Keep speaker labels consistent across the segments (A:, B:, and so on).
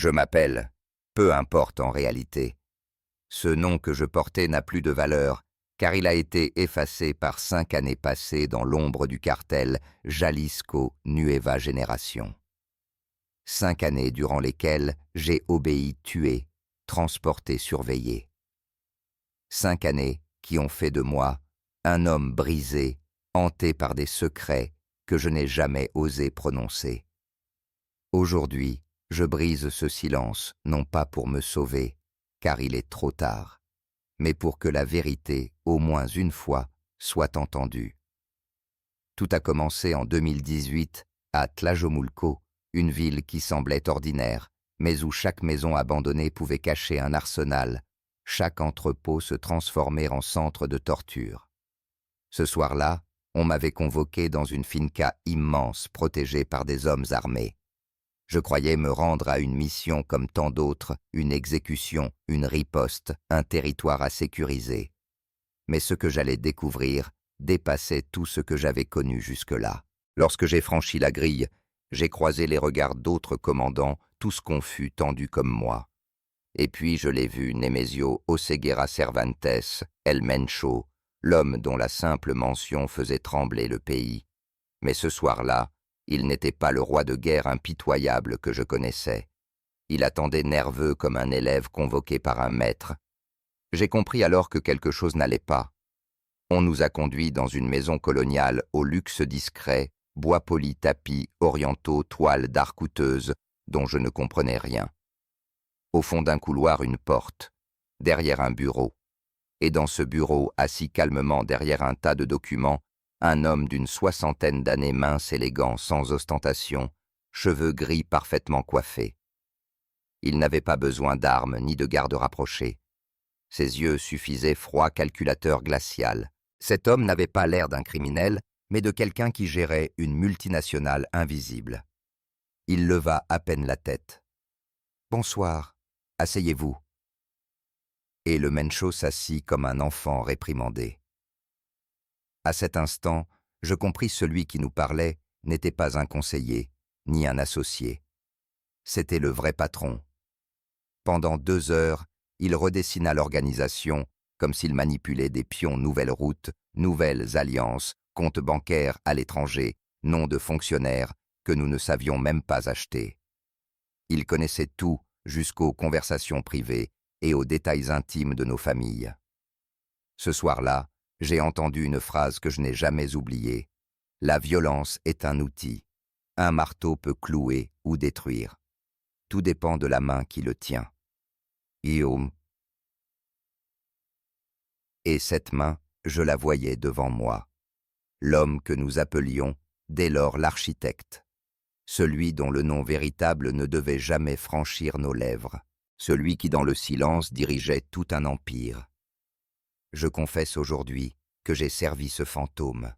A: Je m'appelle, peu importe en réalité. Ce nom que je portais n'a plus de valeur, car il a été effacé par 5 années passées dans l'ombre du cartel Jalisco Nueva Génération. 5 années durant lesquelles j'ai obéi, tué, transporté, surveillé. 5 années qui ont fait de moi un homme brisé, hanté par des secrets que je n'ai jamais osé prononcer. Aujourd'hui, je brise ce silence, non pas pour me sauver, car il est trop tard, mais pour que la vérité, au moins une fois, soit entendue. Tout a commencé en 2018 à Tlajomulco, une ville qui semblait ordinaire, mais où chaque maison abandonnée pouvait cacher un arsenal, chaque entrepôt se transformer en centre de torture. Ce soir-là, on m'avait convoqué dans une finca immense protégée par des hommes armés. Je croyais me rendre à une mission comme tant d'autres, une exécution, une riposte, un territoire à sécuriser. Mais ce que j'allais découvrir dépassait tout ce que j'avais connu jusque-là. Lorsque j'ai franchi la grille, j'ai croisé les regards d'autres commandants, tous confus, tendus comme moi. Et puis je l'ai vu, Nemesio Oseguera Cervantes, El Mencho, l'homme dont la simple mention faisait trembler le pays. Mais ce soir-là, il n'était pas le roi de guerre impitoyable que je connaissais. Il attendait nerveux comme un élève convoqué par un maître. J'ai compris alors que quelque chose n'allait pas. On nous a conduits dans une maison coloniale au luxe discret, bois poli, tapis, orientaux, toiles d'art coûteuses, dont je ne comprenais rien. Au fond d'un couloir, une porte, derrière un bureau. Et dans ce bureau, assis calmement derrière un tas de documents, un homme d'une 60aine d'années, mince, élégant, sans ostentation, cheveux gris parfaitement coiffés. Il n'avait pas besoin d'armes ni de garde rapprochés. Ses yeux suffisaient, froid calculateur glacial. Cet homme n'avait pas l'air d'un criminel, mais de quelqu'un qui gérait une multinationale invisible. Il leva à peine la tête. « Bonsoir, asseyez-vous. » Et le Mencho s'assit comme un enfant réprimandé. À cet instant, je compris celui qui nous parlait n'était pas un conseiller, ni un associé. C'était le vrai patron. Pendant 2 heures, il redessina l'organisation comme s'il manipulait des pions, nouvelles routes, nouvelles alliances, comptes bancaires à l'étranger, noms de fonctionnaires que nous ne savions même pas acheter. Il connaissait tout jusqu'aux conversations privées et aux détails intimes de nos familles. Ce soir-là, j'ai entendu une phrase que je n'ai jamais oubliée. La violence est un outil. Un marteau peut clouer ou détruire. Tout dépend de la main qui le tient. Guillaume. Et cette main, je la voyais devant moi. L'homme que nous appelions dès lors l'architecte. Celui dont le nom véritable ne devait jamais franchir nos lèvres. Celui qui dans le silence dirigeait tout un empire. Je confesse aujourd'hui que j'ai servi ce fantôme,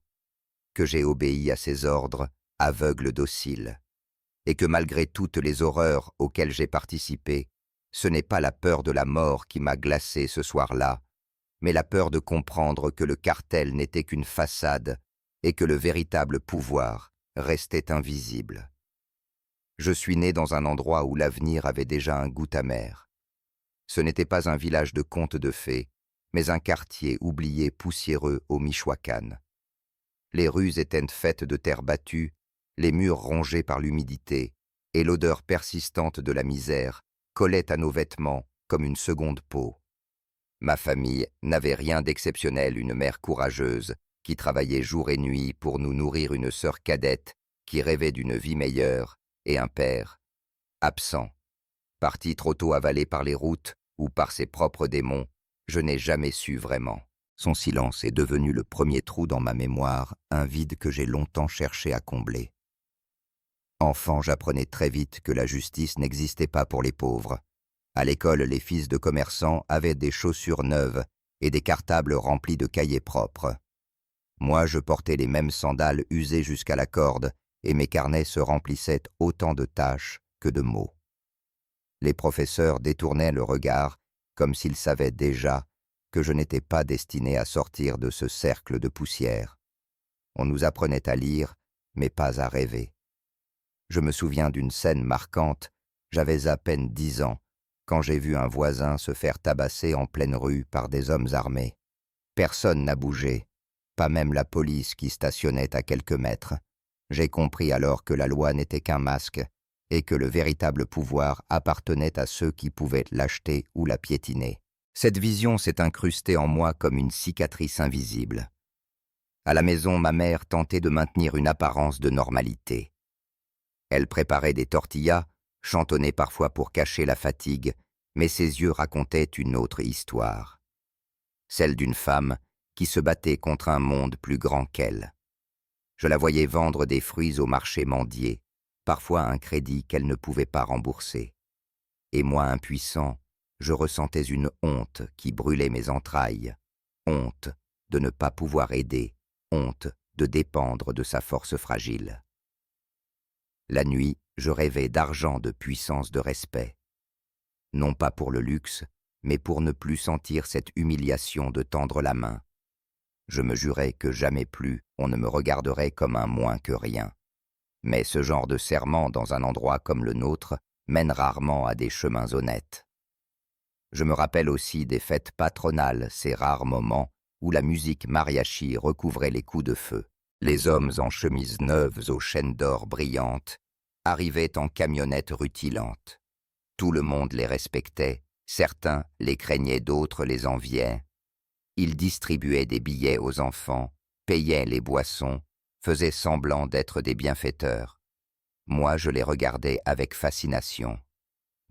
A: que j'ai obéi à ses ordres, aveugle docile, et que malgré toutes les horreurs auxquelles j'ai participé, ce n'est pas la peur de la mort qui m'a glacé ce soir-là, mais la peur de comprendre que le cartel n'était qu'une façade et que le véritable pouvoir restait invisible. Je suis né dans un endroit où l'avenir avait déjà un goût amer. Ce n'était pas un village de contes de fées, mais un quartier oublié poussiéreux au Michoacán. Les rues étaient faites de terre battue, les murs rongés par l'humidité, et l'odeur persistante de la misère collait à nos vêtements comme une seconde peau. Ma famille n'avait rien d'exceptionnel, une mère courageuse qui travaillait jour et nuit pour nous nourrir, une sœur cadette qui rêvait d'une vie meilleure, et un père absent, parti trop tôt avalé par les routes ou par ses propres démons. Je n'ai jamais su vraiment. Son silence est devenu le premier trou dans ma mémoire, un vide que j'ai longtemps cherché à combler. Enfant, j'apprenais très vite que la justice n'existait pas pour les pauvres. À l'école, les fils de commerçants avaient des chaussures neuves et des cartables remplis de cahiers propres. Moi, je portais les mêmes sandales usées jusqu'à la corde, et mes carnets se remplissaient autant de tâches que de mots. Les professeurs détournaient le regard, comme s'ils savaient déjà que je n'étais pas destiné à sortir de ce cercle de poussière. On nous apprenait à lire, mais pas à rêver. Je me souviens d'une scène marquante. J'avais à peine 10 ans quand j'ai vu un voisin se faire tabasser en pleine rue par des hommes armés. Personne n'a bougé, pas même la police qui stationnait à quelques mètres. J'ai compris alors que la loi n'était qu'un masque et que le véritable pouvoir appartenait à ceux qui pouvaient l'acheter ou la piétiner. Cette vision s'est incrustée en moi comme une cicatrice invisible. À la maison, ma mère tentait de maintenir une apparence de normalité. Elle préparait des tortillas, chantonnait parfois pour cacher la fatigue, mais ses yeux racontaient une autre histoire. Celle d'une femme qui se battait contre un monde plus grand qu'elle. Je la voyais vendre des fruits au marché mendier, parfois à un crédit qu'elle ne pouvait pas rembourser. Et moi, impuissant, je ressentais une honte qui brûlait mes entrailles, honte de ne pas pouvoir aider, honte de dépendre de sa force fragile. La nuit, je rêvais d'argent, de puissance, de respect. Non pas pour le luxe, mais pour ne plus sentir cette humiliation de tendre la main. Je me jurais que jamais plus on ne me regarderait comme un moins que rien. Mais ce genre de serment dans un endroit comme le nôtre mène rarement à des chemins honnêtes. Je me rappelle aussi des fêtes patronales, ces rares moments où la musique mariachi recouvrait les coups de feu. Les hommes en chemises neuves aux chaînes d'or brillantes arrivaient en camionnettes rutilantes. Tout le monde les respectait, certains les craignaient, d'autres les enviaient. Ils distribuaient des billets aux enfants, payaient les boissons, faisaient semblant d'être des bienfaiteurs. Moi, je les regardais avec fascination.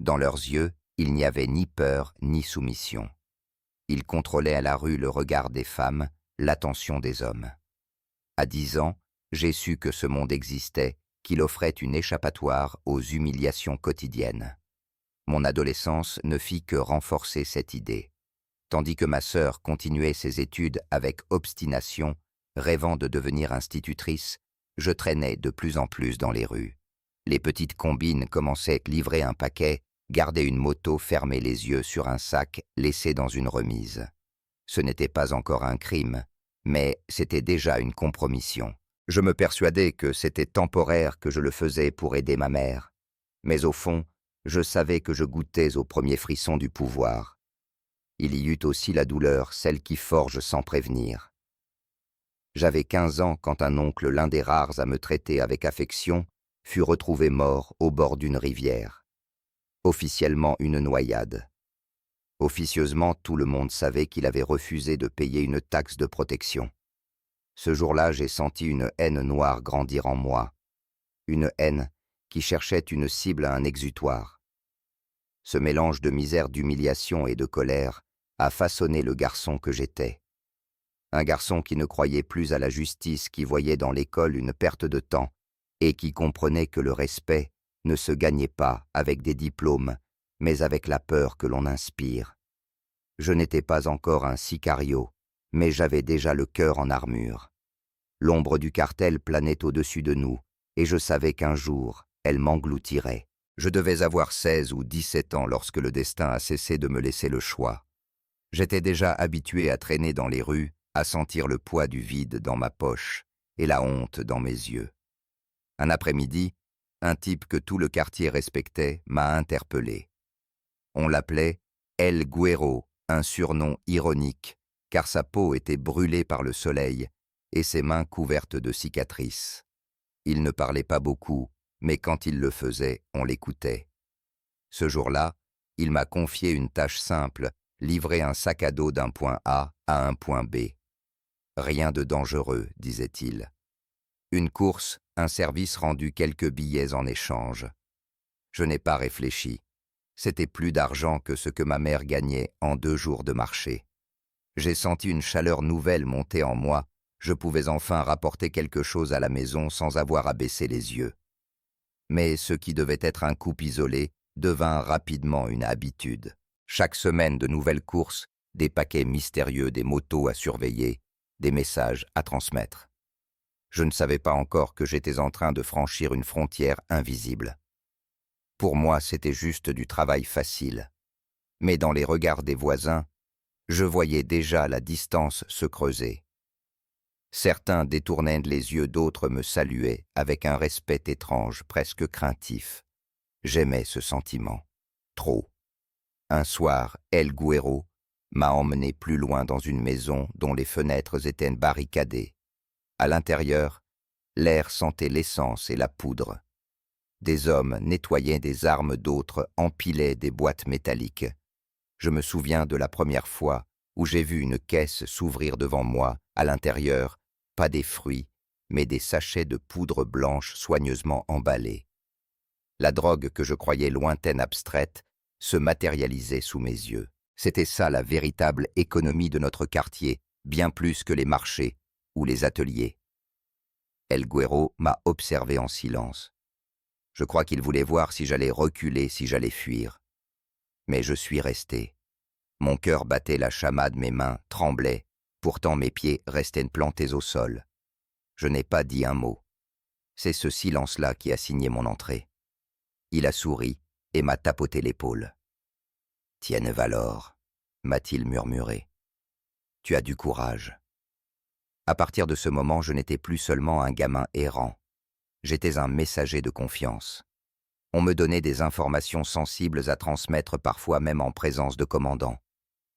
A: Dans leurs yeux, il n'y avait ni peur ni soumission. Ils contrôlaient à la rue le regard des femmes, l'attention des hommes. À 10 ans, j'ai su que ce monde existait, qu'il offrait une échappatoire aux humiliations quotidiennes. Mon adolescence ne fit que renforcer cette idée. Tandis que ma sœur continuait ses études avec obstination, rêvant de devenir institutrice, je traînais de plus en plus dans les rues. Les petites combines commençaient à livrer un paquet, garder une moto, fermer les yeux sur un sac laissé dans une remise. Ce n'était pas encore un crime, mais c'était déjà une compromission. Je me persuadais que c'était temporaire, que je le faisais pour aider ma mère. Mais au fond, je savais que je goûtais aux premiers frissons du pouvoir. Il y eut aussi la douleur, celle qui forge sans prévenir. J'avais 15 ans quand un oncle, l'un des rares à me traiter avec affection, fut retrouvé mort au bord d'une rivière. Officiellement une noyade. Officieusement, tout le monde savait qu'il avait refusé de payer une taxe de protection. Ce jour-là, j'ai senti une haine noire grandir en moi. Une haine qui cherchait une cible à un exutoire. Ce mélange de misère, d'humiliation et de colère a façonné le garçon que j'étais. Un garçon qui ne croyait plus à la justice, qui voyait dans l'école une perte de temps et qui comprenait que le respect ne se gagnait pas avec des diplômes, mais avec la peur que l'on inspire. Je n'étais pas encore un sicario, mais j'avais déjà le cœur en armure. L'ombre du cartel planait au-dessus de nous, et je savais qu'un jour, elle m'engloutirait. Je devais avoir 16 ou 17 ans lorsque le destin a cessé de me laisser le choix. J'étais déjà habitué à traîner dans les rues, à sentir le poids du vide dans ma poche et la honte dans mes yeux. Un après-midi, un type que tout le quartier respectait m'a interpellé. On l'appelait El Güero, un surnom ironique, car sa peau était brûlée par le soleil et ses mains couvertes de cicatrices. Il ne parlait pas beaucoup, mais quand il le faisait, on l'écoutait. Ce jour-là, il m'a confié une tâche simple, livrer un sac à dos d'un point A à un point B. Rien de dangereux, disait-il. Une course, un service rendu, quelques billets en échange. Je n'ai pas réfléchi. C'était plus d'argent que ce que ma mère gagnait en 2 jours de marché. J'ai senti une chaleur nouvelle monter en moi. Je pouvais enfin rapporter quelque chose à la maison sans avoir à baisser les yeux. Mais ce qui devait être un coup isolé devint rapidement une habitude. Chaque semaine, de nouvelles courses, des paquets mystérieux, des motos à surveiller, des messages à transmettre. Je ne savais pas encore que j'étais en train de franchir une frontière invisible. Pour moi, c'était juste du travail facile. Mais dans les regards des voisins, je voyais déjà la distance se creuser. Certains détournaient les yeux, d'autres me saluaient avec un respect étrange, presque craintif. J'aimais ce sentiment. Trop. Un soir, El Guero m'a emmené plus loin dans une maison dont les fenêtres étaient barricadées. À l'intérieur, l'air sentait l'essence et la poudre. Des hommes nettoyaient des armes, d'autres empilaient des boîtes métalliques. Je me souviens de la première fois où j'ai vu une caisse s'ouvrir devant moi. À l'intérieur, pas des fruits, mais des sachets de poudre blanche soigneusement emballés. La drogue que je croyais lointaine, abstraite, se matérialisait sous mes yeux. C'était ça la véritable économie de notre quartier, bien plus que les marchés ou les ateliers. El Guero m'a observé en silence. Je crois qu'il voulait voir si j'allais reculer, si j'allais fuir. Mais je suis resté. Mon cœur battait la chamade, mes mains tremblaient, pourtant mes pieds restaient plantés au sol. Je n'ai pas dit un mot. C'est ce silence-là qui a signé mon entrée. Il a souri et m'a tapoté l'épaule. « Tienne Valor », m'a-t-il murmuré. « Tu as du courage. » À partir de ce moment, je n'étais plus seulement un gamin errant. J'étais un messager de confiance. On me donnait des informations sensibles à transmettre, parfois même en présence de commandants.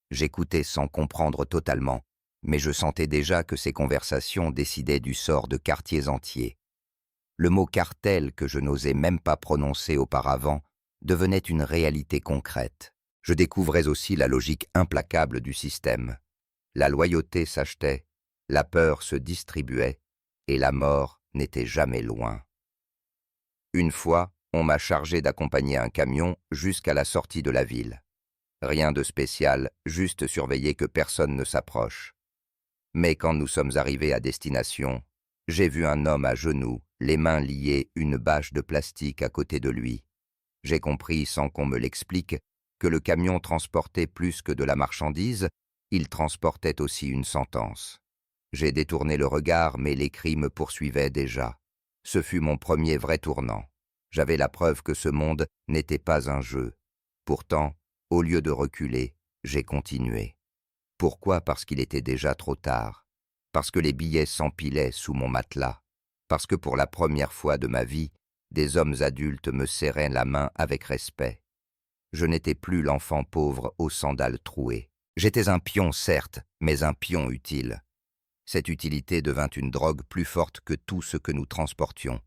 A: J'écoutais sans comprendre totalement, mais je sentais déjà que ces conversations décidaient du sort de quartiers entiers. Le mot cartel, que je n'osais même pas prononcer auparavant, devenait une réalité concrète. Je découvrais aussi la logique implacable du système. La loyauté s'achetait, la peur se distribuait, et la mort n'était jamais loin. Une fois, on m'a chargé d'accompagner un camion jusqu'à la sortie de la ville. Rien de spécial, juste surveiller que personne ne s'approche. Mais quand nous sommes arrivés à destination, j'ai vu un homme à genoux, les mains liées, une bâche de plastique à côté de lui. J'ai compris, sans qu'on me l'explique, que le camion transportait plus que de la marchandise, il transportait aussi une sentence. J'ai détourné le regard, mais les cris me poursuivaient déjà. Ce fut mon premier vrai tournant. J'avais la preuve que ce monde n'était pas un jeu. Pourtant, au lieu de reculer, j'ai continué. Pourquoi? Parce qu'il était déjà trop tard. Parce que les billets s'empilaient sous mon matelas. Parce que pour la première fois de ma vie, des hommes adultes me serraient la main avec respect. Je n'étais plus l'enfant pauvre aux sandales trouées. J'étais un pion, certes, mais un pion utile. Cette utilité devint une drogue plus forte que tout ce que nous transportions.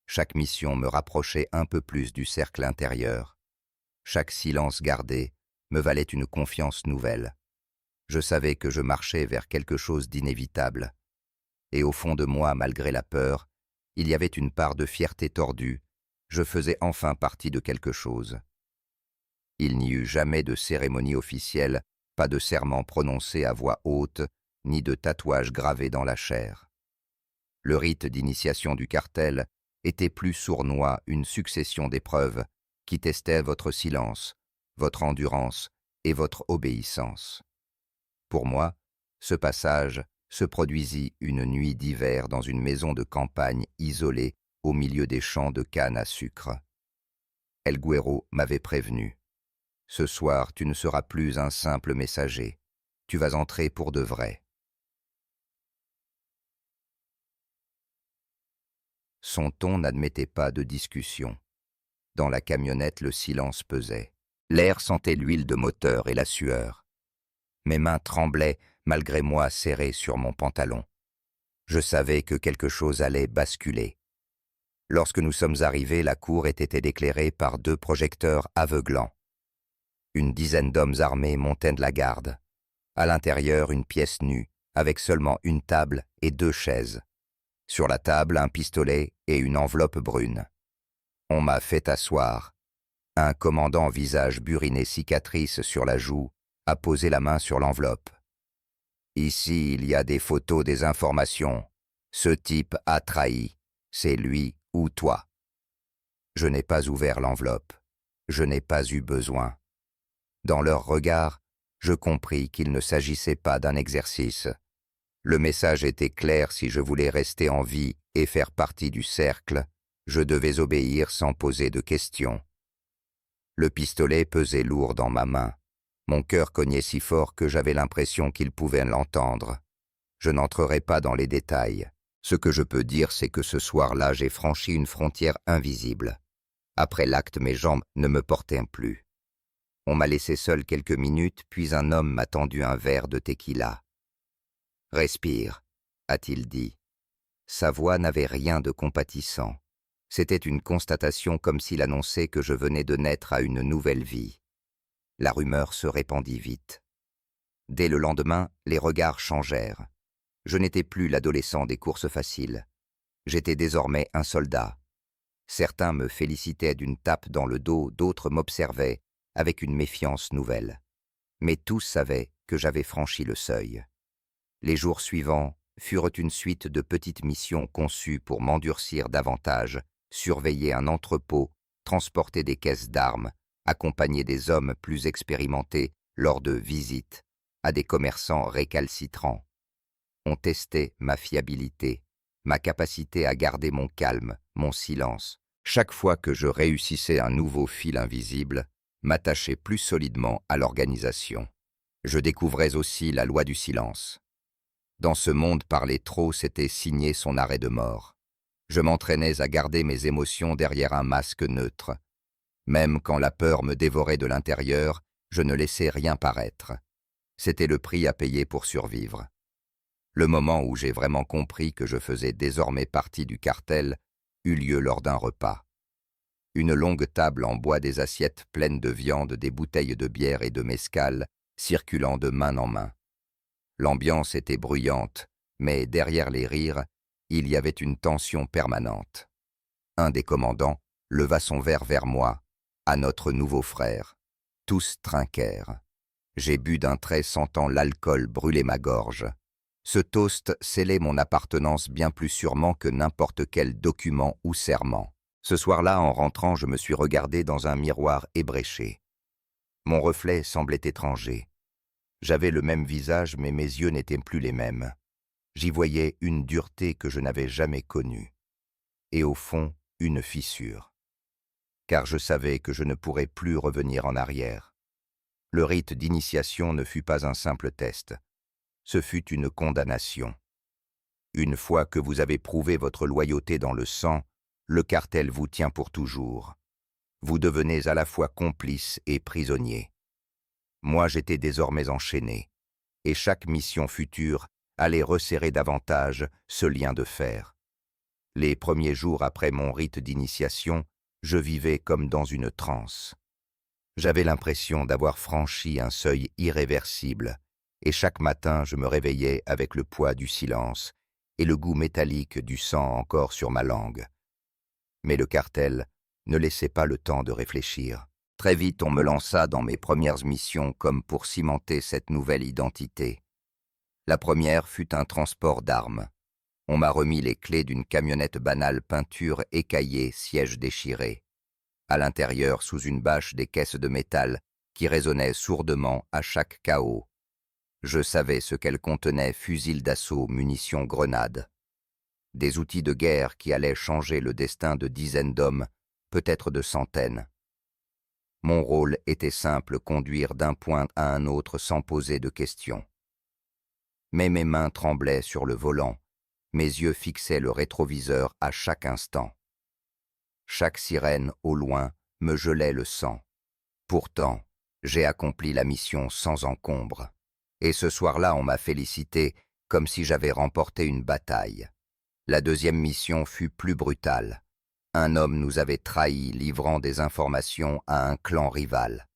A: Chaque mission me rapprochait un peu plus du cercle intérieur. Chaque silence gardé me valait une confiance nouvelle. Je savais que je marchais vers quelque chose d'inévitable. Et au fond de moi, malgré la peur, il y avait une part de fierté tordue. Je faisais enfin partie de quelque chose. Il n'y eut jamais de cérémonie officielle, pas de serment prononcé à voix haute, ni de tatouage gravé dans la chair. Le rite d'initiation du cartel était plus sournois, une succession d'épreuves qui testaient votre silence, votre endurance et votre obéissance. Pour moi, ce passage se produisit une nuit d'hiver dans une maison de campagne isolée au milieu des champs de canne à sucre. El Guero m'avait prévenu. « Ce soir, tu ne seras plus un simple messager. Tu vas entrer pour de vrai. » Son ton n'admettait pas de discussion. Dans la camionnette, le silence pesait. L'air sentait l'huile de moteur et la sueur. Mes mains tremblaient, malgré moi serrées sur mon pantalon. Je savais que quelque chose allait basculer. Lorsque nous sommes arrivés, la cour était éclairée par 2 projecteurs aveuglants. Une dizaine d'hommes armés montaient de la garde. À l'intérieur, une pièce nue, avec seulement une table et 2 chaises. Sur la table, un pistolet et une enveloppe brune. On m'a fait asseoir. Un commandant, visage buriné, cicatrice sur la joue, a posé la main sur l'enveloppe. « Ici, il y a des photos, des informations. Ce type a trahi. C'est lui ou toi. » Je n'ai pas ouvert l'enveloppe. Je n'ai pas eu besoin. Dans leur regard, je compris qu'il ne s'agissait pas d'un exercice. Le message était clair: si je voulais rester en vie et faire partie du cercle, je devais obéir sans poser de questions. Le pistolet pesait lourd dans ma main. Mon cœur cognait si fort que j'avais l'impression qu'il pouvait l'entendre. Je n'entrerai pas dans les détails. Ce que je peux dire, c'est que ce soir-là, j'ai franchi une frontière invisible. Après l'acte, mes jambes ne me portaient plus. On m'a laissé seul quelques minutes, puis un homme m'a tendu un verre de tequila. « Respire », a-t-il dit. Sa voix n'avait rien de compatissant. C'était une constatation comme s'il annonçait que je venais de naître à une nouvelle vie. La rumeur se répandit vite. Dès le lendemain, les regards changèrent. Je n'étais plus l'adolescent des courses faciles. J'étais désormais un soldat. Certains me félicitaient d'une tape dans le dos, d'autres m'observaient avec une méfiance nouvelle. Mais tous savaient que j'avais franchi le seuil. Les jours suivants furent une suite de petites missions conçues pour m'endurcir davantage, surveiller un entrepôt, transporter des caisses d'armes, accompagner des hommes plus expérimentés lors de visites à des commerçants récalcitrants. On testait ma fiabilité, ma capacité à garder mon calme, mon silence. Chaque fois que je réussissais un nouveau fil invisible, m'attachait plus solidement à l'organisation. Je découvrais aussi la loi du silence. Dans ce monde, parler trop, c'était signer son arrêt de mort. Je m'entraînais à garder mes émotions derrière un masque neutre. Même quand la peur me dévorait de l'intérieur, je ne laissais rien paraître. C'était le prix à payer pour survivre. Le moment où j'ai vraiment compris que je faisais désormais partie du cartel eut lieu lors d'un repas. Une longue table en bois, des assiettes pleines de viande, des bouteilles de bière et de mescal circulant de main en main. L'ambiance était bruyante, mais derrière les rires, il y avait une tension permanente. Un des commandants leva son verre vers moi, à notre nouveau frère. Tous trinquèrent. J'ai bu d'un trait, sentant l'alcool brûler ma gorge. Ce toast scellait mon appartenance bien plus sûrement que n'importe quel document ou serment. Ce soir-là, en rentrant, je me suis regardé dans un miroir ébréché. Mon reflet semblait étranger. J'avais le même visage, mais mes yeux n'étaient plus les mêmes. J'y voyais une dureté que je n'avais jamais connue. Et au fond, une fissure. Car je savais que je ne pourrais plus revenir en arrière. Le rite d'initiation ne fut pas un simple test. Ce fut une condamnation. Une fois que vous avez prouvé votre loyauté dans le sang, le cartel vous tient pour toujours. Vous devenez à la fois complice et prisonnier. Moi, j'étais désormais enchaîné, et chaque mission future allait resserrer davantage ce lien de fer. Les premiers jours après mon rite d'initiation, je vivais comme dans une transe. J'avais l'impression d'avoir franchi un seuil irréversible, et chaque matin je me réveillais avec le poids du silence et le goût métallique du sang encore sur ma langue. Mais le cartel ne laissait pas le temps de réfléchir. Très vite, on me lança dans mes premières missions comme pour cimenter cette nouvelle identité. La première fut un transport d'armes. On m'a remis les clés d'une camionnette banale, peinture écaillée, siège déchiré. À l'intérieur, sous une bâche, des caisses de métal qui résonnaient sourdement à chaque chaos. Je savais ce qu'elles contenaient: fusils d'assaut, munitions, grenades. Des outils de guerre qui allaient changer le destin de dizaines d'hommes, peut-être de centaines. Mon rôle était simple: conduire d'un point à un autre sans poser de questions. Mais mes mains tremblaient sur le volant, mes yeux fixaient le rétroviseur à chaque instant. Chaque sirène, au loin, me gelait le sang. Pourtant, j'ai accompli la mission sans encombre. Et ce soir-là, on m'a félicité comme si j'avais remporté une bataille. La deuxième mission fut plus brutale. Un homme nous avait trahis, livrant des informations à un clan rival.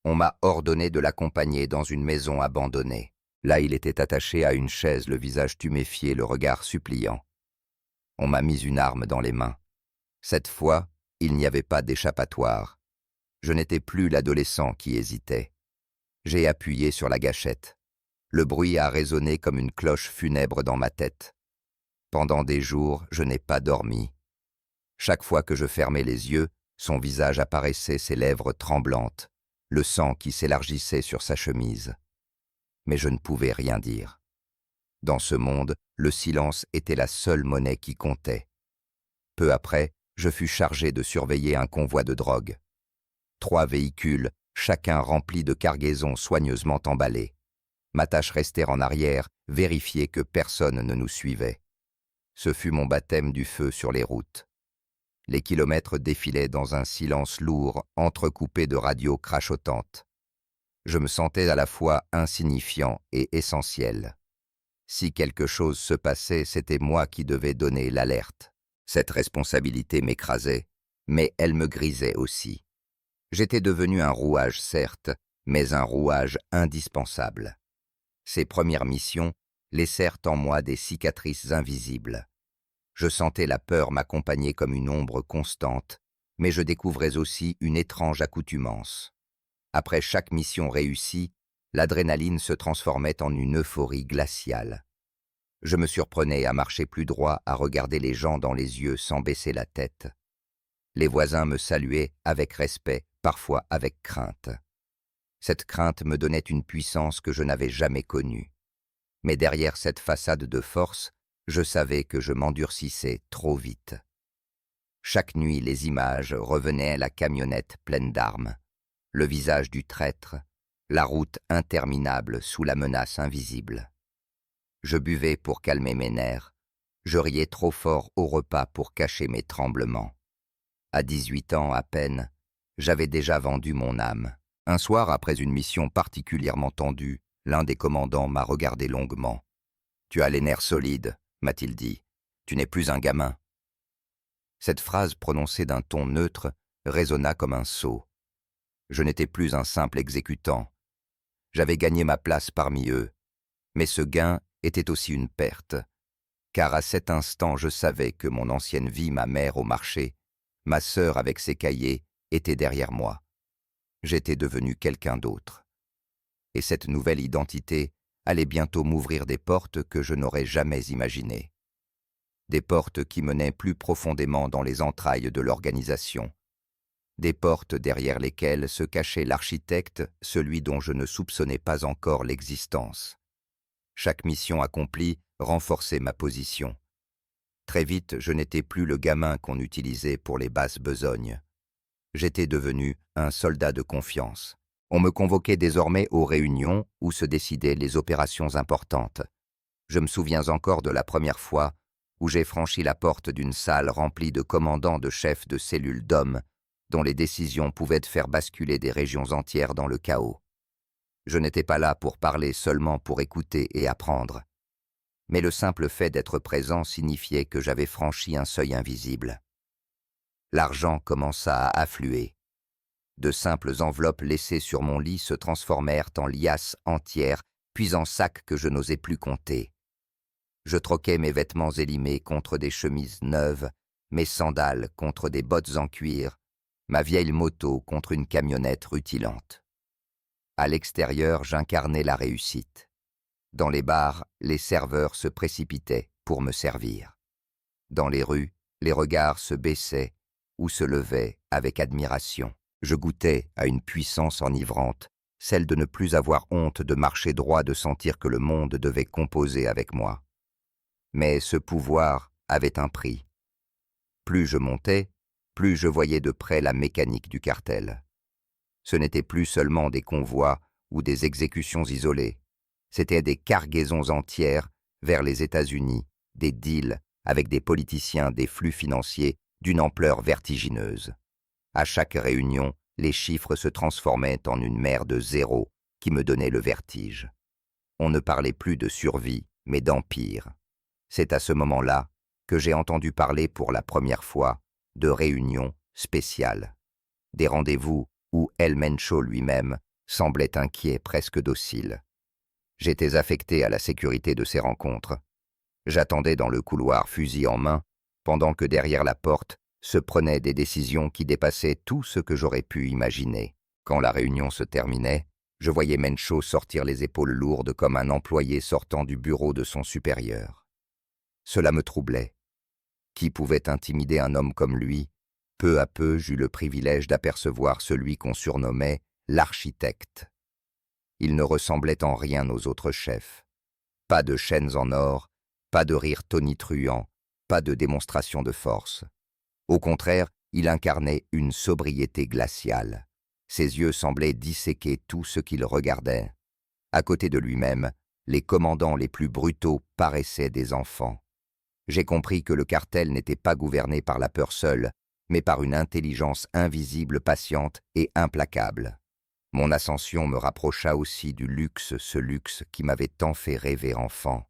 A: On m'a ordonné de l'accompagner dans une maison abandonnée. Là, il était attaché à une chaise, le visage tuméfié, le regard suppliant. On m'a mis une arme dans les mains. Cette fois, il n'y avait pas d'échappatoire. Je n'étais plus l'adolescent qui hésitait. J'ai appuyé sur la gâchette. Le bruit a résonné comme une cloche funèbre dans ma tête. Pendant des jours, je n'ai pas dormi. Chaque fois que je fermais les yeux, son visage apparaissait, ses lèvres tremblantes, le sang qui s'élargissait sur sa chemise. Mais je ne pouvais rien dire. Dans ce monde, le silence était la seule monnaie qui comptait. Peu après, je fus chargé de surveiller un convoi de drogue. 3 véhicules, chacun rempli de cargaisons soigneusement emballées. Ma tâche restait en arrière, vérifier que personne ne nous suivait. Ce fut mon baptême du feu sur les routes. Les kilomètres défilaient dans un silence lourd, entrecoupé de radios crachotantes. Je me sentais à la fois insignifiant et essentiel. Si quelque chose se passait, c'était moi qui devais donner l'alerte. Cette responsabilité m'écrasait, mais elle me grisait aussi. J'étais devenu un rouage, certes, mais un rouage indispensable. Ces premières missions laissèrent en moi des cicatrices invisibles. Je sentais la peur m'accompagner comme une ombre constante, mais je découvrais aussi une étrange accoutumance. Après chaque mission réussie, l'adrénaline se transformait en une euphorie glaciale. Je me surprenais à marcher plus droit, à regarder les gens dans les yeux sans baisser la tête. Les voisins me saluaient avec respect, parfois avec crainte. Cette crainte me donnait une puissance que je n'avais jamais connue. Mais derrière cette façade de force, je savais que je m'endurcissais trop vite. Chaque nuit, les images revenaient à la camionnette pleine d'armes, le visage du traître, la route interminable sous la menace invisible. Je buvais pour calmer mes nerfs, je riais trop fort au repas pour cacher mes tremblements. À 18 ans à peine, j'avais déjà vendu mon âme. Un soir, après une mission particulièrement tendue, l'un des commandants m'a regardé longuement. « Tu as les nerfs solides », m'a-t-il dit. « Tu n'es plus un gamin. » Cette phrase prononcée d'un ton neutre résonna comme un sceau. Je n'étais plus un simple exécutant. J'avais gagné ma place parmi eux. Mais ce gain était aussi une perte, car à cet instant je savais que mon ancienne vie, ma mère au marché, ma sœur avec ses cahiers, était derrière moi. J'étais devenu quelqu'un d'autre. Et cette nouvelle identité allait bientôt m'ouvrir des portes que je n'aurais jamais imaginées. Des portes qui menaient plus profondément dans les entrailles de l'organisation. Des portes derrière lesquelles se cachait l'architecte, celui dont je ne soupçonnais pas encore l'existence. Chaque mission accomplie renforçait ma position. Très vite, je n'étais plus le gamin qu'on utilisait pour les basses besognes. J'étais devenu un soldat de confiance. On me convoquait désormais aux réunions où se décidaient les opérations importantes. Je me souviens encore de la première fois où j'ai franchi la porte d'une salle remplie de commandants de chefs de cellules d'hommes dont les décisions pouvaient faire basculer des régions entières dans le chaos. Je n'étais pas là pour parler, seulement pour écouter et apprendre. Mais le simple fait d'être présent signifiait que j'avais franchi un seuil invisible. L'argent commença à affluer. De simples enveloppes laissées sur mon lit se transformèrent en liasses entières, puis en sacs que je n'osais plus compter. Je troquais mes vêtements élimés contre des chemises neuves, mes sandales contre des bottes en cuir, ma vieille moto contre une camionnette rutilante. À l'extérieur, j'incarnais la réussite. Dans les bars, les serveurs se précipitaient pour me servir. Dans les rues, les regards se baissaient ou se levaient avec admiration. Je goûtais à une puissance enivrante, celle de ne plus avoir honte de marcher droit, de sentir que le monde devait composer avec moi. Mais ce pouvoir avait un prix. Plus je montais, plus je voyais de près la mécanique du cartel. Ce n'était plus seulement des convois ou des exécutions isolées. C'étaient des cargaisons entières vers les États-Unis, des deals avec des politiciens, des flux financiers d'une ampleur vertigineuse. À chaque réunion, les chiffres se transformaient en une mer de zéros qui me donnait le vertige. On ne parlait plus de survie, mais d'empire. C'est à ce moment-là que j'ai entendu parler pour la première fois de réunions spéciales. Des rendez-vous où El Mencho lui-même semblait inquiet, presque docile. J'étais affecté à la sécurité de ces rencontres. J'attendais dans le couloir, fusil en main, pendant que derrière la porte se prenaient des décisions qui dépassaient tout ce que j'aurais pu imaginer. Quand la réunion se terminait, je voyais Mencho sortir les épaules lourdes comme un employé sortant du bureau de son supérieur. Cela me troublait. Qui pouvait intimider un homme comme lui? Peu à peu, j'eus le privilège d'apercevoir celui qu'on surnommait l'architecte. Il ne ressemblait en rien aux autres chefs. Pas de chaînes en or, pas de rire tonitruant, pas de démonstration de force. Au contraire, il incarnait une sobriété glaciale. Ses yeux semblaient disséquer tout ce qu'il regardait. À côté de lui-même, les commandants les plus brutaux paraissaient des enfants. J'ai compris que le cartel n'était pas gouverné par la peur seule, mais par une intelligence invisible, patiente et implacable. Mon ascension me rapprocha aussi du luxe, ce luxe qui m'avait tant fait rêver enfant.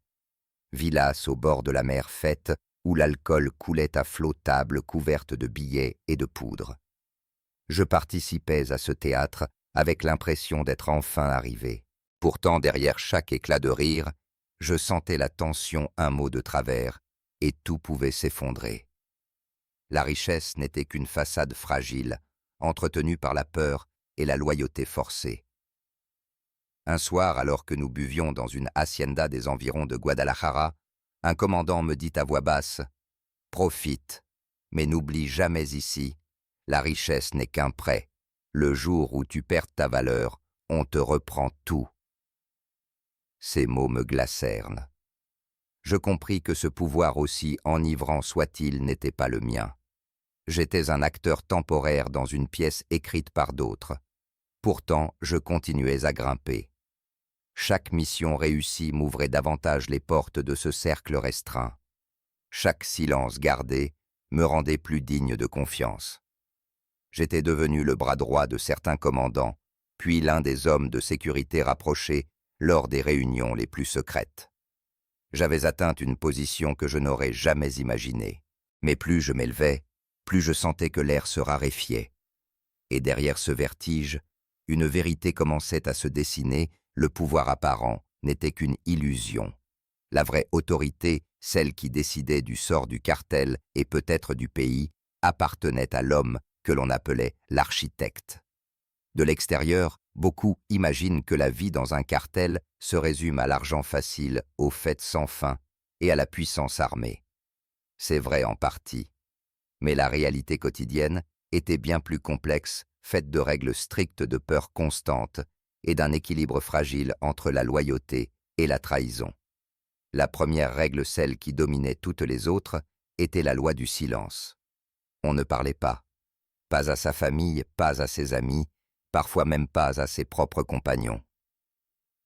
A: Villas au bord de la mer faite, où l'alcool coulait à flots, tables couvertes de billets et de poudre. Je participais à ce théâtre avec l'impression d'être enfin arrivé. Pourtant, derrière chaque éclat de rire, je sentais la tension un mot de travers, et tout pouvait s'effondrer. La richesse n'était qu'une façade fragile, entretenue par la peur et la loyauté forcée. Un soir, alors que nous buvions dans une hacienda des environs de Guadalajara, un commandant me dit à voix basse « Profite, mais n'oublie jamais ici, la richesse n'est qu'un prêt. Le jour où tu perds ta valeur, on te reprend tout. » Ces mots me glacèrent. Je compris que ce pouvoir, aussi enivrant soit-il, n'était pas le mien. J'étais un acteur temporaire dans une pièce écrite par d'autres. Pourtant, je continuais à grimper. Chaque mission réussie m'ouvrait davantage les portes de ce cercle restreint. Chaque silence gardé me rendait plus digne de confiance. J'étais devenu le bras droit de certains commandants, puis l'un des hommes de sécurité rapprochés lors des réunions les plus secrètes. J'avais atteint une position que je n'aurais jamais imaginée. Mais plus je m'élevais, plus je sentais que l'air se raréfiait. Et derrière ce vertige, une vérité commençait à se dessiner, le pouvoir apparent n'était qu'une illusion. La vraie autorité, celle qui décidait du sort du cartel et peut-être du pays, appartenait à l'homme que l'on appelait l'architecte. De l'extérieur, beaucoup imaginent que la vie dans un cartel se résume à l'argent facile, aux fêtes sans fin et à la puissance armée. C'est vrai en partie, mais la réalité quotidienne était bien plus complexe, faite de règles strictes, de peurs constantes et d'un équilibre fragile entre la loyauté et la trahison. La première règle, celle qui dominait toutes les autres, était la loi du silence. On ne parlait pas à sa famille, pas à ses amis, parfois même pas à ses propres compagnons.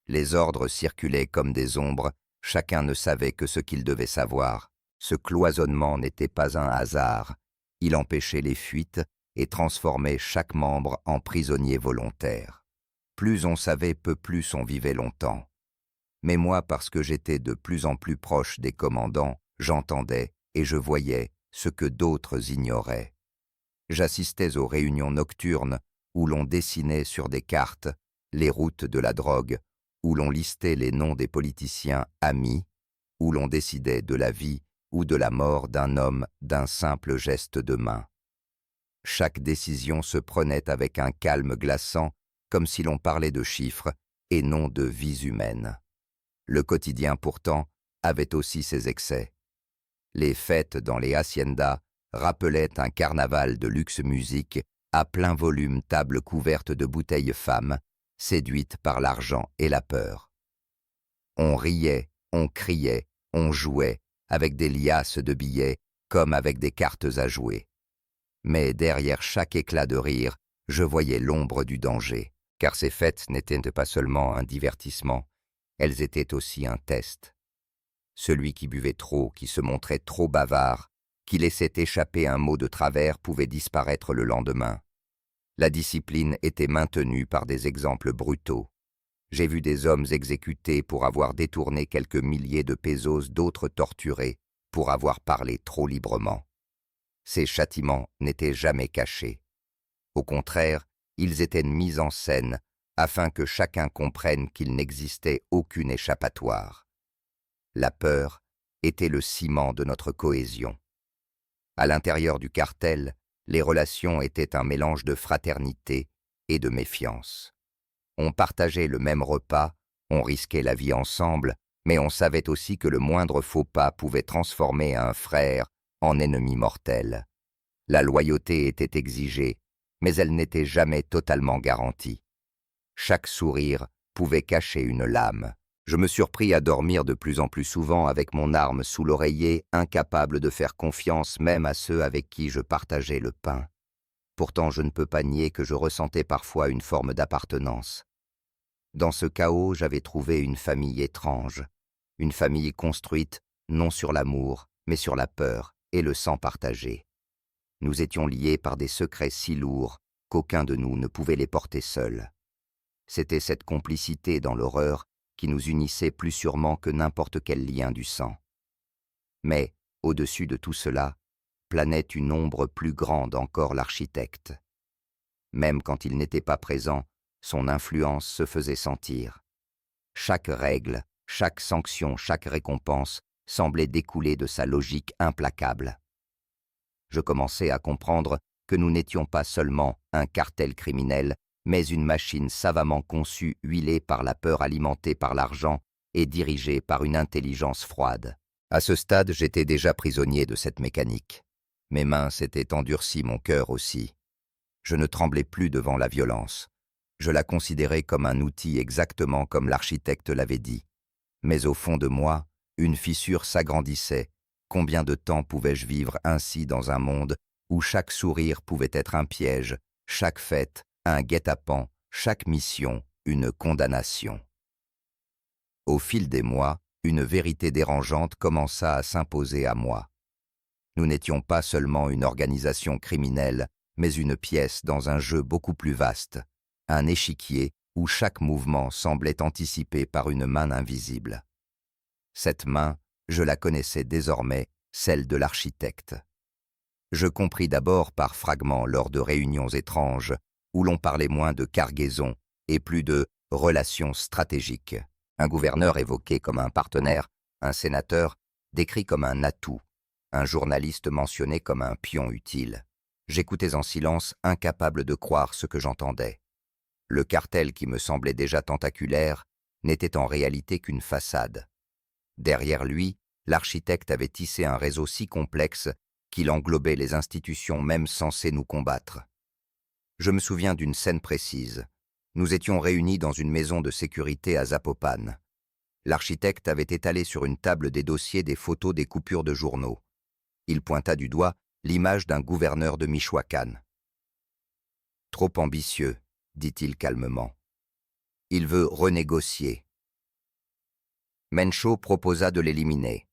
A: Les ordres circulaient comme des ombres, chacun ne savait que ce qu'il devait savoir. Ce cloisonnement n'était pas un hasard, il empêchait les fuites et transformait chaque membre en prisonnier volontaire. Plus on savait, peu plus on vivait longtemps. Mais moi, parce que j'étais de plus en plus proche des commandants, j'entendais et je voyais ce que d'autres ignoraient. J'assistais aux réunions nocturnes où l'on dessinait sur des cartes les routes de la drogue, où l'on listait les noms des politiciens amis, où l'on décidait de la vie ou de la mort d'un homme d'un simple geste de main. Chaque décision se prenait avec un calme glaçant, comme si l'on parlait de chiffres et non de vies humaines. Le quotidien, pourtant, avait aussi ses excès. Les fêtes dans les haciendas rappelaient un carnaval de luxe musique à plein volume, tables couvertes de bouteilles femmes, séduites par l'argent et la peur. On riait, on criait, on jouait, avec des liasses de billets, comme avec des cartes à jouer. Mais derrière chaque éclat de rire, je voyais l'ombre du danger, car ces fêtes n'étaient pas seulement un divertissement, elles étaient aussi un test. Celui qui buvait trop, qui se montrait trop bavard, qui laissait échapper un mot de travers pouvait disparaître le lendemain. La discipline était maintenue par des exemples brutaux. J'ai vu des hommes exécutés pour avoir détourné quelques milliers de pesos, d'autres torturés pour avoir parlé trop librement. Ces châtiments n'étaient jamais cachés. Au contraire, ils étaient mis en scène afin que chacun comprenne qu'il n'existait aucune échappatoire. La peur était le ciment de notre cohésion. À l'intérieur du cartel, les relations étaient un mélange de fraternité et de méfiance. On partageait le même repas, on risquait la vie ensemble, mais on savait aussi que le moindre faux pas pouvait transformer un frère en ennemi mortel. La loyauté était exigée, mais elle n'était jamais totalement garantie. Chaque sourire pouvait cacher une lame. Je me surpris à dormir de plus en plus souvent avec mon arme sous l'oreiller, incapable de faire confiance même à ceux avec qui je partageais le pain. Pourtant, je ne peux pas nier que je ressentais parfois une forme d'appartenance. Dans ce chaos, j'avais trouvé une famille étrange, une famille construite non sur l'amour, mais sur la peur et le sang partagé. Nous étions liés par des secrets si lourds qu'aucun de nous ne pouvait les porter seul. C'était cette complicité dans l'horreur qui nous unissait plus sûrement que n'importe quel lien du sang. Mais, au-dessus de tout cela, planait une ombre plus grande encore l'architecte. Même quand il n'était pas présent, son influence se faisait sentir. Chaque règle, chaque sanction, chaque récompense semblait découler de sa logique implacable. Je commençais à comprendre que nous n'étions pas seulement un cartel criminel, mais une machine savamment conçue, huilée par la peur, alimentée par l'argent et dirigée par une intelligence froide. À ce stade, j'étais déjà prisonnier de cette mécanique. Mes mains s'étaient endurcies, mon cœur aussi. Je ne tremblais plus devant la violence. Je la considérais comme un outil exactement comme l'architecte l'avait dit. Mais au fond de moi, une fissure s'agrandissait. Combien de temps pouvais-je vivre ainsi dans un monde où chaque sourire pouvait être un piège, chaque fête un guet-apens, chaque mission une condamnation? Au fil des mois, une vérité dérangeante commença à s'imposer à moi. Nous n'étions pas seulement une organisation criminelle, mais une pièce dans un jeu beaucoup plus vaste, un échiquier où chaque mouvement semblait anticipé par une main invisible. Cette main, je la connaissais désormais, celle de l'architecte. Je compris d'abord par fragments lors de réunions étranges, où l'on parlait moins de cargaison et plus de relations stratégiques. Un gouverneur évoqué comme un partenaire, un sénateur décrit comme un atout, un journaliste mentionné comme un pion utile. J'écoutais en silence, incapable de croire ce que j'entendais. Le cartel qui me semblait déjà tentaculaire n'était en réalité qu'une façade. Derrière lui, l'architecte avait tissé un réseau si complexe qu'il englobait les institutions même censées nous combattre. Je me souviens d'une scène précise. Nous étions réunis dans une maison de sécurité à Zapopan. L'architecte avait étalé sur une table des dossiers des photos des coupures de journaux. Il pointa du doigt l'image d'un gouverneur de Michoacán. « Trop ambitieux », dit-il calmement. « Il veut renégocier. » Mencho proposa de l'éliminer.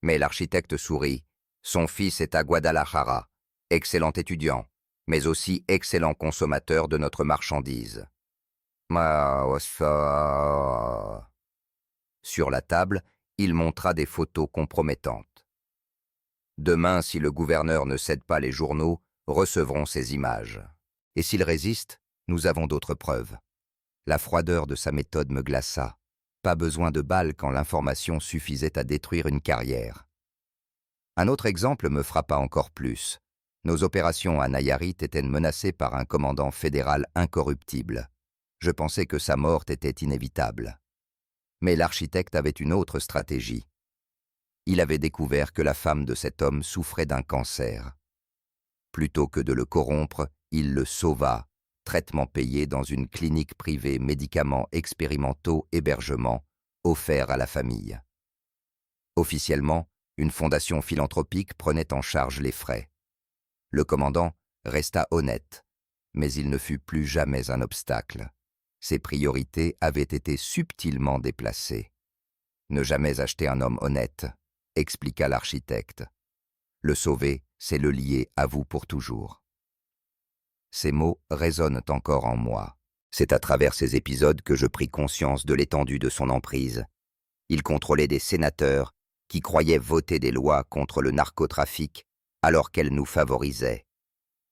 A: Mais l'architecte sourit. Son fils est à Guadalajara, excellent étudiant, mais aussi excellent consommateur de notre marchandise. Sur la table, il montra des photos compromettantes. Demain, si le gouverneur ne cède pas les journaux, recevront ces images. Et s'il résiste, nous avons d'autres preuves. La froideur de sa méthode me glaça. Pas besoin de balles quand l'information suffisait à détruire une carrière. Un autre exemple me frappa encore plus. Nos opérations à Nayarit étaient menacées par un commandant fédéral incorruptible. Je pensais que sa mort était inévitable. Mais l'architecte avait une autre stratégie. Il avait découvert que la femme de cet homme souffrait d'un cancer. Plutôt que de le corrompre, il le sauva, traitement payé dans une clinique privée, médicaments expérimentaux, hébergement, offert à la famille. Officiellement, une fondation philanthropique prenait en charge les frais. Le commandant resta honnête, mais il ne fut plus jamais un obstacle. Ses priorités avaient été subtilement déplacées. Ne jamais acheter un homme honnête, expliqua l'architecte. Le sauver, c'est le lier à vous pour toujours. Ces mots résonnent encore en moi. C'est à travers ces épisodes que je pris conscience de l'étendue de son emprise. Il contrôlait des sénateurs qui croyaient voter des lois contre le narcotrafic alors qu'elles nous favorisaient.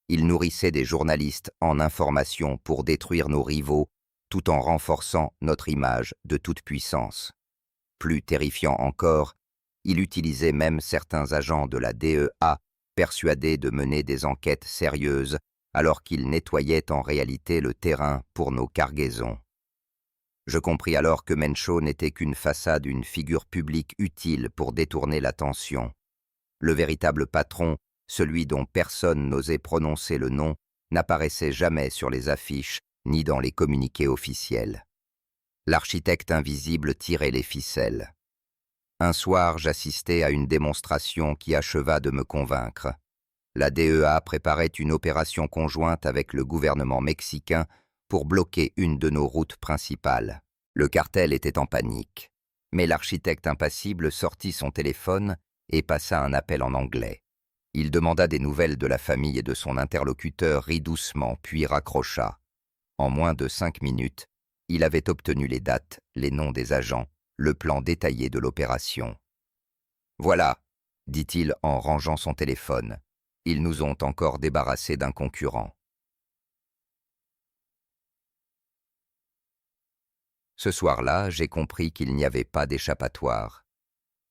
A: Il nourrissait des journalistes en information pour détruire nos rivaux tout en renforçant notre image de toute puissance. Plus terrifiant encore, il utilisait même certains agents de la DEA persuadés de mener des enquêtes sérieuses alors qu'ils nettoyaient en réalité le terrain pour nos cargaisons. Je compris alors que Mencho n'était qu'une façade, une figure publique utile pour détourner l'attention. Le véritable patron, celui dont personne n'osait prononcer le nom, n'apparaissait jamais sur les affiches ni dans les communiqués officiels. L'architecte invisible tirait les ficelles. Un soir, j'assistais à une démonstration qui acheva de me convaincre. La DEA préparait une opération conjointe avec le gouvernement mexicain pour bloquer une de nos routes principales. Le cartel était en panique, mais l'architecte impassible sortit son téléphone et passa un appel en anglais. Il demanda des nouvelles de la famille et de son interlocuteur, rit doucement, puis raccrocha. En moins de 5 minutes, il avait obtenu les dates, les noms des agents, le plan détaillé de l'opération. « Voilà », dit-il en rangeant son téléphone. « Ils nous ont encore débarrassés d'un concurrent. » Ce soir-là, j'ai compris qu'il n'y avait pas d'échappatoire.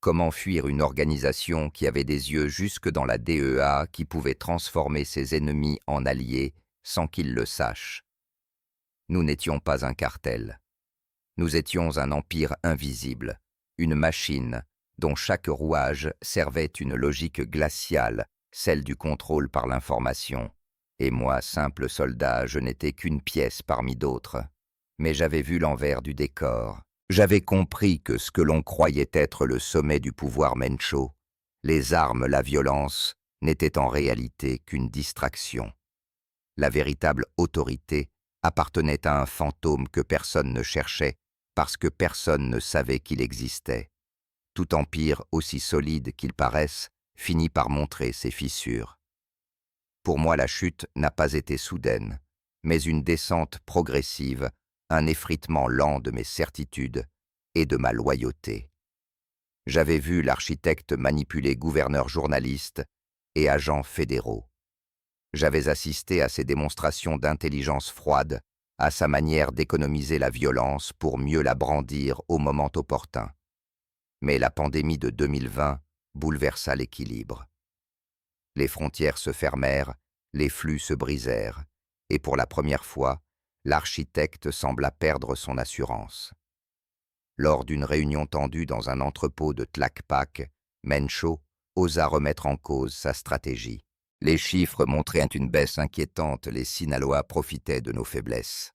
A: Comment fuir une organisation qui avait des yeux jusque dans la DEA, qui pouvait transformer ses ennemis en alliés sans qu'ils le sachent? Nous n'étions pas un cartel. Nous étions un empire invisible, une machine dont chaque rouage servait une logique glaciale, celle du contrôle par l'information. Et moi, simple soldat, je n'étais qu'une pièce parmi d'autres. Mais j'avais vu l'envers du décor. J'avais compris que ce que l'on croyait être le sommet du pouvoir Mencho, les armes, la violence, n'étaient en réalité qu'une distraction. La véritable autorité appartenait à un fantôme que personne ne cherchait parce que personne ne savait qu'il existait. Tout empire, aussi solide qu'il paraisse, finit par montrer ses fissures. Pour moi, la chute n'a pas été soudaine, mais une descente progressive, un effritement lent de mes certitudes et de ma loyauté. J'avais vu l'architecte manipuler gouverneurs journalistes et agents fédéraux. J'avais assisté à ses démonstrations d'intelligence froide, à sa manière d'économiser la violence pour mieux la brandir au moment opportun. Mais la pandémie de 2020 bouleversa l'équilibre. Les frontières se fermèrent, les flux se brisèrent, et pour la première fois, l'architecte sembla perdre son assurance. Lors d'une réunion tendue dans un entrepôt de Tlakpak, Mencho osa remettre en cause sa stratégie. Les chiffres montraient une baisse inquiétante, les Sinaloa profitaient de nos faiblesses.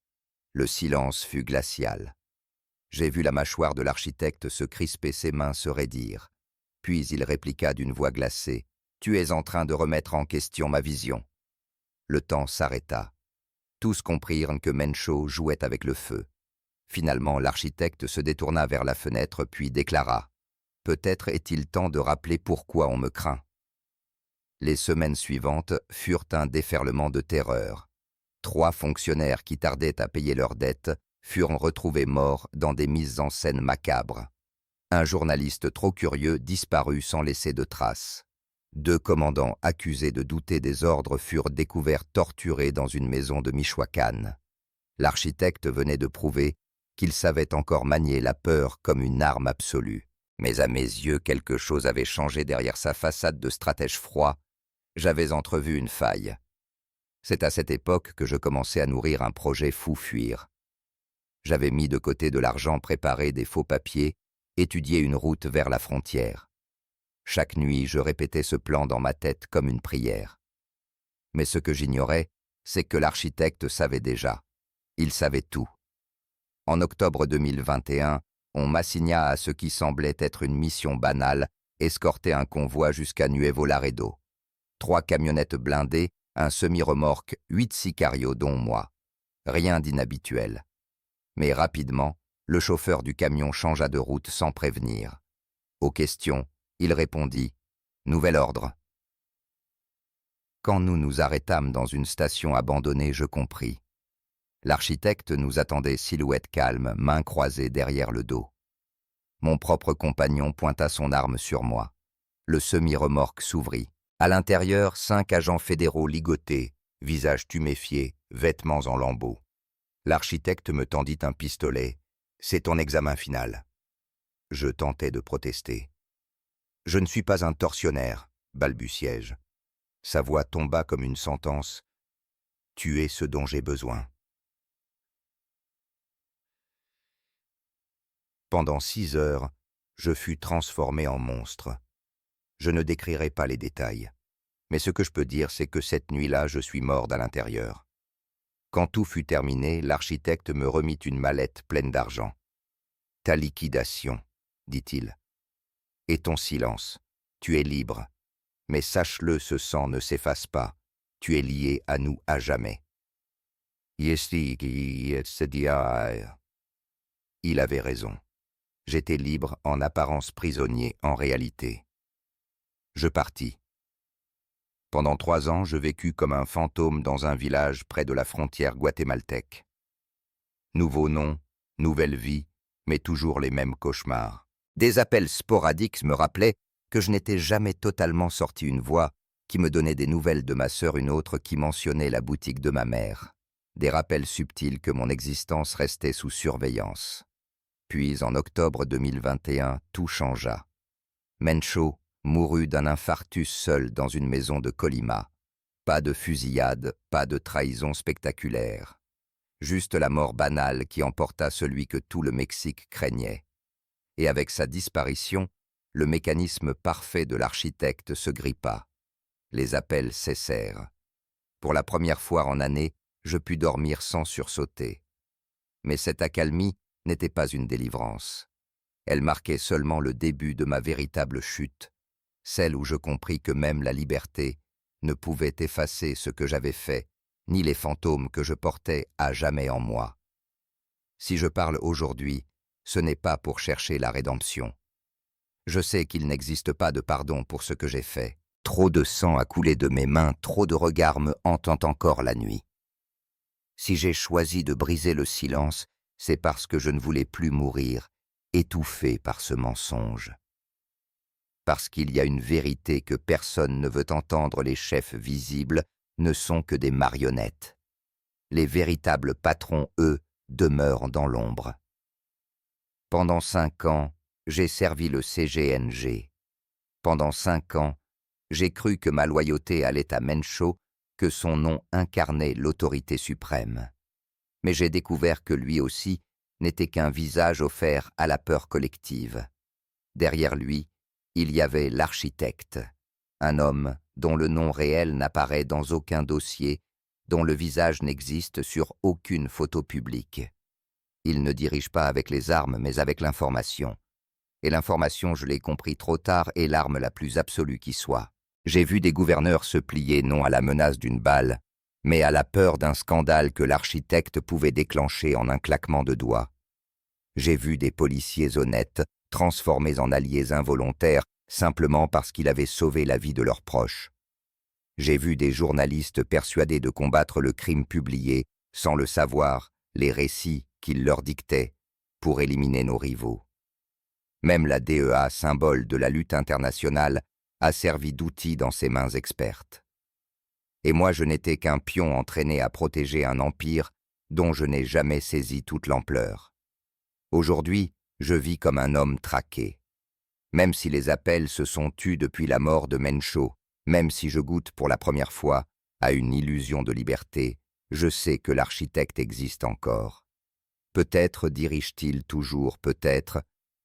A: Le silence fut glacial. J'ai vu la mâchoire de l'architecte se crisper, ses mains se raidir. Puis il répliqua d'une voix glacée, « Tu es en train de remettre en question ma vision. » Le temps s'arrêta. Tous comprirent que Mencho jouait avec le feu. Finalement, l'architecte se détourna vers la fenêtre puis déclara, « Peut-être est-il temps de rappeler pourquoi on me craint. » Les semaines suivantes furent un déferlement de terreur. 3 fonctionnaires qui tardaient à payer leurs dettes furent retrouvés morts dans des mises en scène macabres. Un journaliste trop curieux disparut sans laisser de traces. 2 commandants accusés de douter des ordres furent découverts torturés dans une maison de Michoacán. L'architecte venait de prouver qu'il savait encore manier la peur comme une arme absolue. Mais à mes yeux, quelque chose avait changé derrière sa façade de stratège froid. J'avais entrevu une faille. C'est à cette époque que je commençais à nourrir un projet fou fuir. J'avais mis de côté de l'argent, préparé des faux papiers, étudié une route vers la frontière. Chaque nuit, je répétais ce plan dans ma tête comme une prière. Mais ce que j'ignorais, c'est que l'architecte savait déjà. Il savait tout. En octobre 2021, on m'assigna à ce qui semblait être une mission banale, escorter un convoi jusqu'à Nuevo Laredo. 3 camionnettes blindées, un semi-remorque, 8 sicarios dont moi. Rien d'inhabituel. Mais rapidement, le chauffeur du camion changea de route sans prévenir. Aux questions, il répondit « Nouvel ordre ». Quand nous nous arrêtâmes dans une station abandonnée, je compris. L'architecte nous attendait, silhouette calme, mains croisées derrière le dos. Mon propre compagnon pointa son arme sur moi. Le semi-remorque s'ouvrit. À l'intérieur, 5 agents fédéraux ligotés, visages tuméfiés, vêtements en lambeaux. L'architecte me tendit un pistolet. « C'est ton examen final. » Je tentais de protester. « Je ne suis pas un tortionnaire, » balbutiai-je. Sa voix tomba comme une sentence. « Tu es ce dont j'ai besoin. » Pendant 6 heures, je fus transformé en monstre. Je ne décrirai pas les détails. Mais ce que je peux dire, c'est que cette nuit-là, je suis mort à l'intérieur. Quand tout fut terminé, l'architecte me remit une mallette pleine d'argent. « Ta liquidation, » dit-il. « Et ton silence. Tu es libre. Mais sache-le, ce sang ne s'efface pas. Tu es lié à nous à jamais. » Il avait raison. J'étais libre en apparence, prisonnier en réalité. Je partis. Pendant 3 ans, je vécus comme un fantôme dans un village près de la frontière guatémaltèque. Nouveau nom, nouvelle vie, mais toujours les mêmes cauchemars. Des appels sporadiques me rappelaient que je n'étais jamais totalement sorti, une voix qui me donnait des nouvelles de ma sœur, une autre qui mentionnait la boutique de ma mère. Des rappels subtils que mon existence restait sous surveillance. Puis, en octobre 2021, tout changea. Mencho mourut d'un infarctus seul dans une maison de Colima. Pas de fusillade, pas de trahison spectaculaire. Juste la mort banale qui emporta celui que tout le Mexique craignait. Et avec sa disparition, le mécanisme parfait de l'architecte se grippa. Les appels cessèrent. Pour la première fois en années, je pus dormir sans sursauter. Mais cette accalmie n'était pas une délivrance. Elle marquait seulement le début de ma véritable chute, celle où je compris que même la liberté ne pouvait effacer ce que j'avais fait, ni les fantômes que je portais à jamais en moi. Si je parle aujourd'hui, ce n'est pas pour chercher la rédemption. Je sais qu'il n'existe pas de pardon pour ce que j'ai fait. Trop de sang a coulé de mes mains, trop de regards me hantent encore la nuit. Si j'ai choisi de briser le silence, c'est parce que je ne voulais plus mourir, étouffé par ce mensonge. Parce qu'il y a une vérité que personne ne veut entendre, les chefs visibles ne sont que des marionnettes. Les véritables patrons, eux, demeurent dans l'ombre. Pendant 5 ans, j'ai servi le CGNG. Pendant 5 ans, j'ai cru que ma loyauté allait à Mencho, que son nom incarnait l'autorité suprême. Mais j'ai découvert que lui aussi n'était qu'un visage offert à la peur collective. Derrière lui, il y avait l'architecte, un homme dont le nom réel n'apparaît dans aucun dossier, dont le visage n'existe sur aucune photo publique. Il ne dirige pas avec les armes, mais avec l'information. Et l'information, je l'ai compris trop tard, est l'arme la plus absolue qui soit. J'ai vu des gouverneurs se plier non à la menace d'une balle, mais à la peur d'un scandale que l'architecte pouvait déclencher en un claquement de doigts. J'ai vu des policiers honnêtes transformés en alliés involontaires simplement parce qu'ils avaient sauvé la vie de leurs proches. J'ai vu des journalistes persuadés de combattre le crime publié, sans le savoir, les récits qu'ils leur dictaient pour éliminer nos rivaux. Même la DEA, symbole de la lutte internationale, a servi d'outil dans ses mains expertes. Et moi, je n'étais qu'un pion entraîné à protéger un empire dont je n'ai jamais saisi toute l'ampleur. Aujourd'hui, je vis comme un homme traqué. Même si les appels se sont tus depuis la mort de Mencho, même si je goûte pour la première fois à une illusion de liberté, je sais que l'architecte existe encore. Peut-être dirige-t-il toujours, peut-être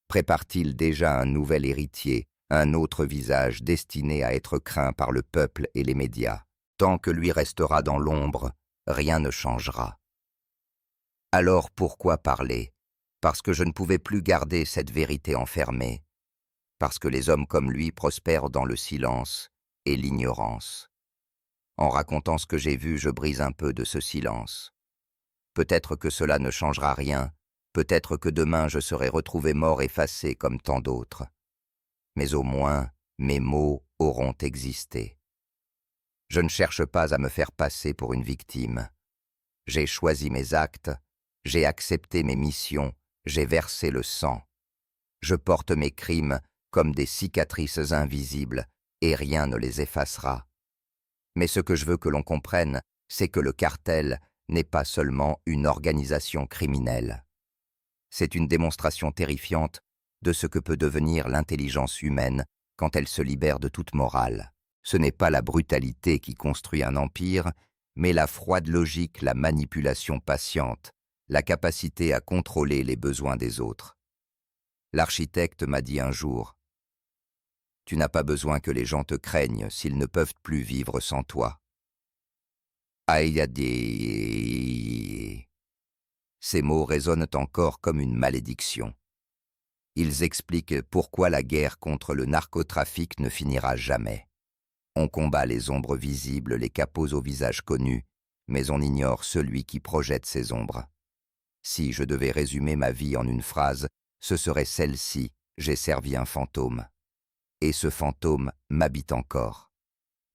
A: prépare-t-il déjà un nouvel héritier, un autre visage destiné à être craint par le peuple et les médias. Tant que lui restera dans l'ombre, rien ne changera. Alors pourquoi parler? Parce que je ne pouvais plus garder cette vérité enfermée. Parce que les hommes comme lui prospèrent dans le silence et l'ignorance. En racontant ce que j'ai vu, je brise un peu de ce silence. Peut-être que cela ne changera rien, peut-être que demain je serai retrouvé mort, effacé comme tant d'autres. Mais au moins, mes mots auront existé. Je ne cherche pas à me faire passer pour une victime. J'ai choisi mes actes, j'ai accepté mes missions, j'ai versé le sang. Je porte mes crimes comme des cicatrices invisibles et rien ne les effacera. Mais ce que je veux que l'on comprenne, c'est que le cartel n'est pas seulement une organisation criminelle. C'est une démonstration terrifiante de ce que peut devenir l'intelligence humaine quand elle se libère de toute morale. Ce n'est pas la brutalité qui construit un empire, mais la froide logique, la manipulation patiente, la capacité à contrôler les besoins des autres. L'architecte m'a dit un jour, « Tu n'as pas besoin que les gens te craignent s'ils ne peuvent plus vivre sans toi. » Aïe. Ces mots résonnent encore comme une malédiction. Ils expliquent pourquoi la guerre contre le narcotrafic ne finira jamais. On combat les ombres visibles, les capots au visage connu, mais on ignore celui qui projette ces ombres. Si je devais résumer ma vie en une phrase, ce serait celle-ci: j'ai servi un fantôme. Et ce fantôme m'habite encore.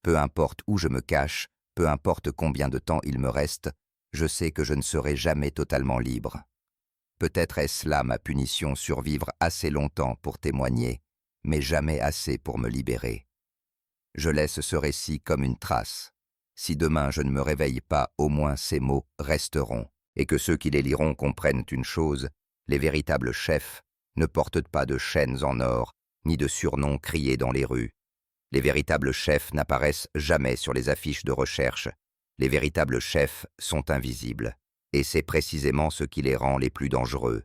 A: Peu importe où je me cache, peu importe combien de temps il me reste, je sais que je ne serai jamais totalement libre. Peut-être est-ce là ma punition, survivre assez longtemps pour témoigner, mais jamais assez pour me libérer. Je laisse ce récit comme une trace. Si demain je ne me réveille pas, au moins ces mots resteront, et que ceux qui les liront comprennent une chose, les véritables chefs ne portent pas de chaînes en or, ni de surnoms criés dans les rues. Les véritables chefs n'apparaissent jamais sur les affiches de recherche. Les véritables chefs sont invisibles, et c'est précisément ce qui les rend les plus dangereux.